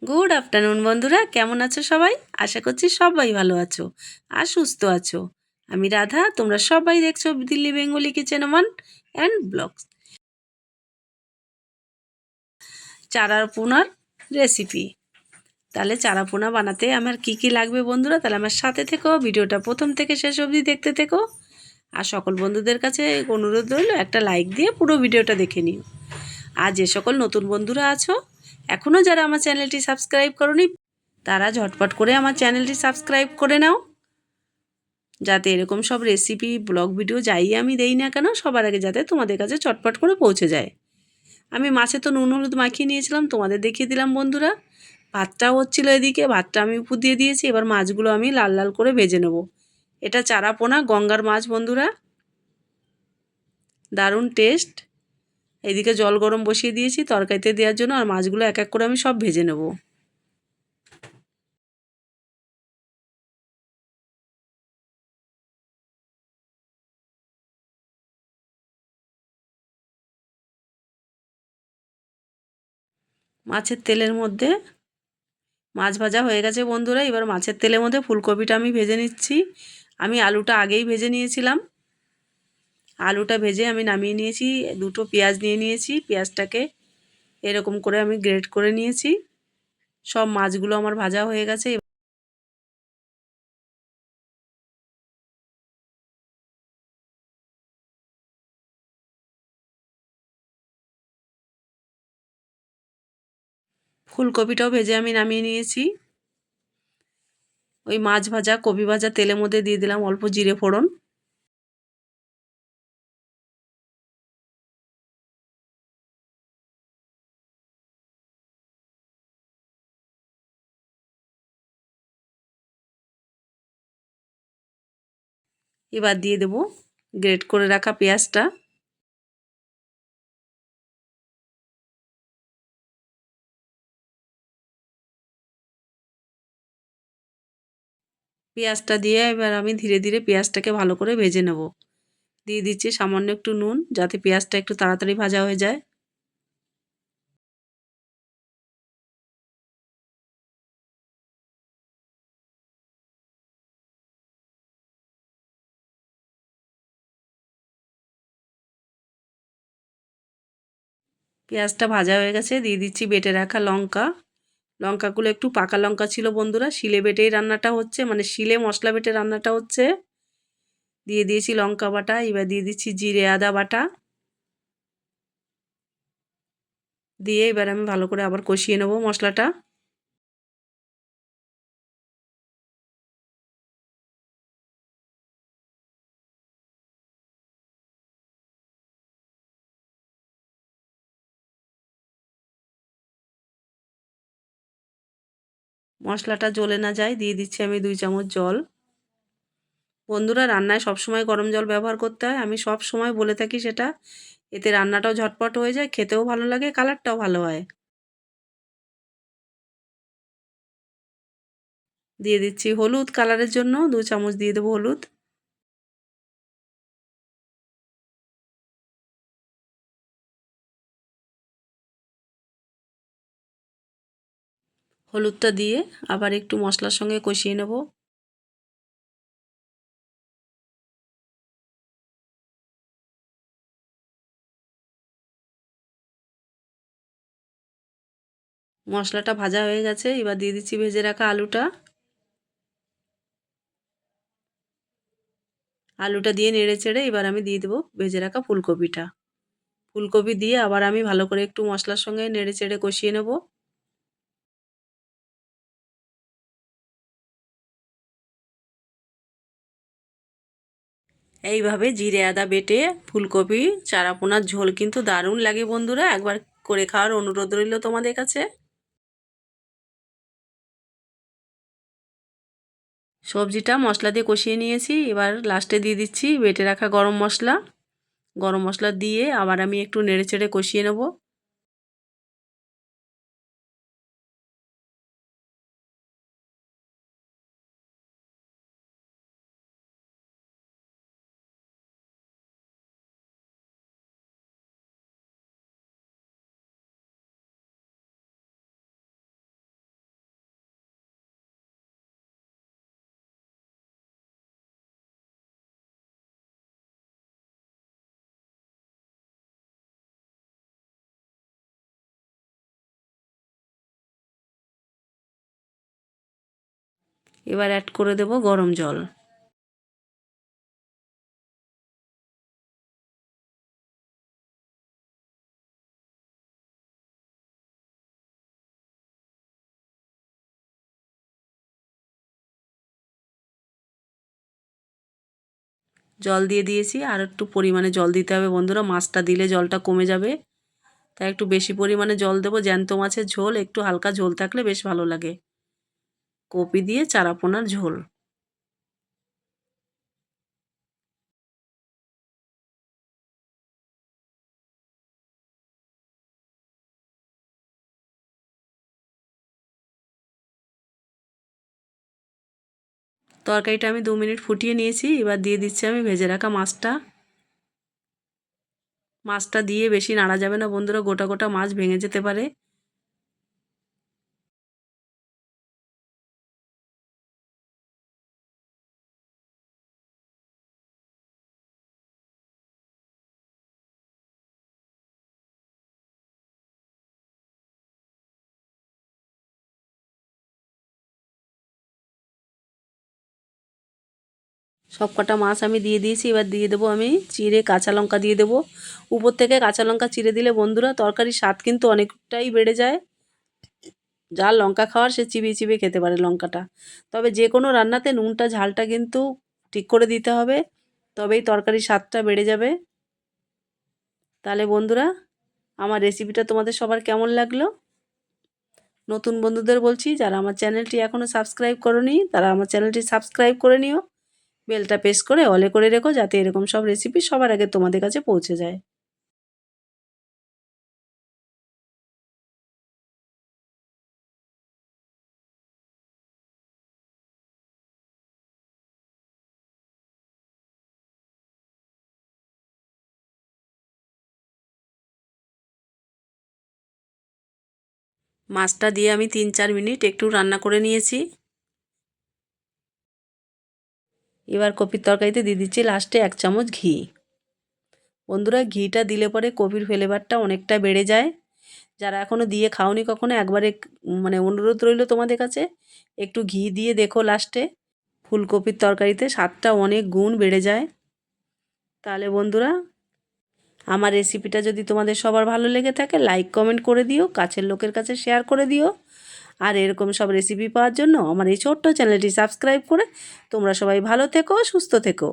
Good afternoon বন্ধুরা, কেমন আছো সবাই? আশা করছি সবাই ভালো আছো আর সুস্থ আছো। আমি রাধা, তোমরা সবাই দেখছো Delhi Bengali kitchen one and blogs. চারা পোনার রেসিপি। তাহলে চারা পোনা বানাতে আমার কি কি লাগবে বন্ধুরা, তাহলে আমার সাথে থেকো, ভিডিওটা প্রথম থেকে শেষ অবধি দেখতে থেকো। আর সকল বন্ধুদের কাছে অনুরোধ রইল একটা লাইক দিয়ে পুরো ভিডিওটা দেখে নিও। আর যে সকল নতুন বন্ধুরা আছো, এখনও যারা আমার চ্যানেলটি সাবস্ক্রাইব করোনি, তারা ঝটপট করে আমার চ্যানেলটি সাবস্ক্রাইব করে নাও, যাতে এরকম সব রেসিপি ব্লগ ভিডিও যাই আমি দেই না কেন সবার আগে যাতে তোমাদের কাছে চটপট করে পৌঁছে যায়। আমি মাছে তো নুন হলুদ মাখিয়ে নিয়েছিলাম, তোমাদের দেখিয়ে দিলাম বন্ধুরা। ভাতটাও হচ্ছিলো এদিকে, ভাতটা আমি উপর দিয়ে দিয়েছি। এবার মাছগুলো আমি লাল লাল করে ভেজে নেব। এটা চারা পোনা গঙ্গার মাছ বন্ধুরা, দারুণ টেস্ট। এদিকে জল গরম বসিয়ে দিয়েছি তরকারিতে দেওয়ার জন্য, আর মাছগুলো এক এক করে আমি সব ভেজে নেব। মাছের তেলের মধ্যে মাছ ভাজা হয়ে গেছে বন্ধুরা। এবার মাছের তেলের মধ্যে ফুলকপিটা আমি ভেজে নিচ্ছি। আমি আলুটা আগেই ভেজে নিয়েছিলাম। আলুটা ভেজে আমি নামিয়ে নিয়েছি। দুটো পেঁয়াজ নিয়ে নিয়েছি, পেঁয়াজটাকে এরকম করে আমি গ্রেট করে নিয়েছি। সব মাছগুলো আমার ভাজা হয়ে গেছে। ফুলকপিটাও ভেজে আমি নামিয়ে নিয়েছি। ওই মাছ ভাজা কপি ভাজা তেলের মধ্যে দিয়ে দিলাম অল্প জিরে ফোড়ন। এবার দিয়ে দেবো গ্রেট করে রাখা পেঁয়াজটা। পেঁয়াজটা দিয়ে এবার আমি ধীরে ধীরে পেঁয়াজটাকে ভালো করে ভেজে নেব। দিয়ে দিচ্ছি সামান্য একটু নুন, যাতে পেঁয়াজটা একটু তাড়াতাড়ি ভাজা হয়ে যায়। পেঁয়াজটা ভাজা হয়ে গেছে, দিয়ে দিচ্ছি বেটে রাখা লঙ্কা। লঙ্কাগুলো একটু পাকা লঙ্কা ছিল বন্ধুরা, শিলে বেটেই রান্নাটা হচ্ছে, মানে শিলে মশলা বেটে রান্নাটা হচ্ছে। দিয়ে দিয়েছি লঙ্কা বাটা। এবার দিয়ে দিচ্ছি জিরে আদা বাটা। দিয়ে এবার আমি ভালো করে আবার কষিয়ে নেব মশলাটা। মশলাটা জ্বলে না যায় দিয়ে দিচ্ছি আমি 2 চামচ জল। বন্ধুরা, রান্নায় সবসময় গরম জল ব্যবহার করতে হয়, আমি সব সময় বলে থাকি সেটা। এতে রান্নাটাও ঝটপট হয়ে যায়, খেতেও ভালো লাগে, কালারটাও ভালো হয়। দিয়ে দিচ্ছি হলুদ, কালারের জন্য 2 চামচ দিয়ে দেবো হলুদ। হলুদটা দিয়ে আবার একটু মশলার সঙ্গে কষিয়ে নেব। মশলাটা ভাজা হয়ে গেছে, এবার দিয়ে দিচ্ছি ভেজে রাখা আলুটা। আলুটা দিয়ে নেড়ে চেড়ে এবার আমি দিয়ে দেবো ভেজে রাখা ফুলকপিটা। ফুলকপি দিয়ে আবার আমি ভালো করে একটু মশলার সঙ্গে নেড়ে চেড়ে কষিয়ে নেব। এইভাবে জিরে আদা বেটে ফুলকপি চারাপোনার ঝোল কিন্তু দারুণ লাগে বন্ধুরা, একবার করে খাওয়ার অনুরোধ রইল তোমাদের কাছে। সবজিটা মশলা দিয়ে কষিয়ে নিয়েছি, এবার লাস্টে দিয়ে দিচ্ছি বেটে রাখা গরম মশলা। গরম মশলা দিয়ে আবার আমি একটু নেড়ে চেড়ে কষিয়ে নেব। এবার অ্যাড করে দেব গরম জল। জল দিয়ে দিয়েছি, আর একটু পরিমাণে জল দিতে হবে বন্ধুরা, মাছটা দিলে জলটা কমে যাবে, তাই একটু বেশি পরিমাণে জল দেবো। জ্যান্ত মাছের ঝোল একটু হালকা ঝোল থাকলে বেশ ভালো লাগে। কপি দিয়ে চারাপোনার ঝোল। তরকারিটা আমি 2 মিনিট ফুটিয়ে নিয়েছি। এবার দিয়ে দিচ্ছি আমি ভেজে রাখা মাছটা। মাছটা দিয়ে বেশি নাড়া যাবে না বন্ধুরা, গোটা গোটা মাছ ভেঙে যেতে পারে। সব কটা মাছ আমি দিয়ে দিয়েছি। এবার দিয়ে দেবো আমি চিড়ে কাঁচা লঙ্কা দিয়ে দেবো। উপর থেকে কাঁচা লঙ্কা চিড়ে দিলে বন্ধুরা তরকারির স্বাদ কিন্তু অনেকটাই বেড়ে যায়। যার লঙ্কা খাওয়ার সে চিবিয়ে চিবিয়ে খেতে পারে লঙ্কাটা। তবে যে কোনো রান্নাতে নুনটা ঝালটা কিন্তু ঠিক করে দিতে হবে, তবেই তরকারির স্বাদটা বেড়ে যাবে। তাহলে বন্ধুরা আমার রেসিপিটা তোমাদের সবার কেমন লাগলো? নতুন বন্ধুদের বলছি, যারা আমার চ্যানেলটি এখনও সাবস্ক্রাইব করোনি তারা আমার চ্যানেলটি সাবস্ক্রাইব করে নিও। বেলটা প্রেস করে অলে করে রেখো, যাতে এরকম সব রেসিপি সবার আগে তোমাদের কাছে পৌঁছে যায়। মাছটা দিয়ে আমি 3-4 মিনিট একটু রান্না করে নিয়েছি। এবার কপির তরকারিতে দিয়ে দিচ্ছি লাস্টে 1 চামচ ঘি। বন্ধুরা ঘিটা দিলে পরে কপির ফ্লেভারটা অনেকটা বেড়ে যায়। যারা এখনও দিয়ে খাওনি কখনো, একবারে মানে অনুরোধ রইল তোমাদের কাছে, একটু ঘি দিয়ে দেখো লাস্টে। ফুলকপির তরকারিতে স্বাদটা অনেক গুণ বেড়ে যায়। তাহলে বন্ধুরা আমার রেসিপিটা যদি তোমাদের সবার ভালো লেগে থাকে, লাইক কমেন্ট করে দিও, কাছের লোকের কাছে শেয়ার করে দিও। আর এরকম সব রেসিপি পাওয়ার জন্য আমার এই ছোট্ট চ্যানেলটি সাবস্ক্রাইব করে তোমরা সবাই ভালো থেকো, সুস্থ থেকো।